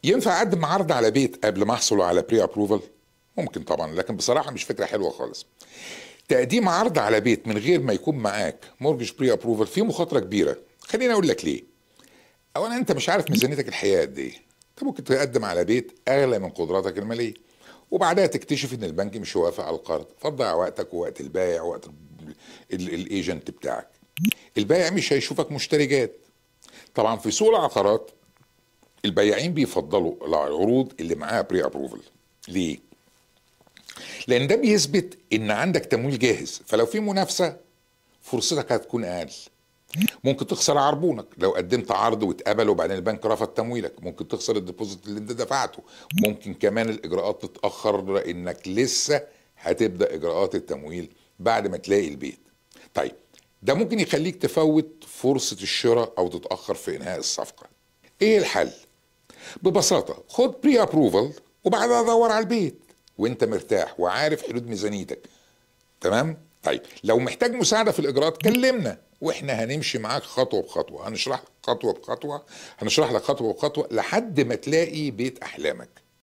ينفع اقدم عرض على بيت قبل ما احصل على بري ابروفال؟ ممكن طبعا، لكن بصراحه مش فكره حلوه خالص. تقديم عرض على بيت من غير ما يكون معاك مورجج بري ابروفال فيه مخاطره كبيره. خليني اقول لك ليه. اولا انت مش عارف ميزانيتك الحقيقيه قد ايه. انت ممكن تقدم على بيت اغلى من قدراتك الماليه، وبعدها تكتشف ان البنك مش هيوافق على القرض، فتضيع وقتك ووقت البائع ووقت الايجنت بتاعك. البائع مش هيشوفك مشتري جاد. طبعا في سوق العقارات البياعين بيفضلوا العروض اللي معاها بري ابروفل. ليه؟ لان ده بيثبت ان عندك تمويل جاهز، فلو في منافسه فرصتك هتكون اقل. ممكن تخسر عربونك لو قدمت عرض واتقبل وبعدين البنك رفض تمويلك، ممكن تخسر الديبوزيت اللي انت دفعته، ممكن كمان الاجراءات تتاخر انك لسه هتبدا اجراءات التمويل بعد ما تلاقي البيت. طيب ده ممكن يخليك تفوت فرصه الشراء او تتاخر في انهاء الصفقه. ايه الحل؟ ببساطه خد بري ابروفال وبعدها دور على البيت وانت مرتاح وعارف حدود ميزانيتك. تمام؟ طيب لو محتاج مساعده في الاجراءات كلمنا واحنا هنمشي معاك خطوه بخطوه، هنشرح لك خطوه بخطوه، هنشرح لك خطوه بخطوه لحد ما تلاقي بيت احلامك.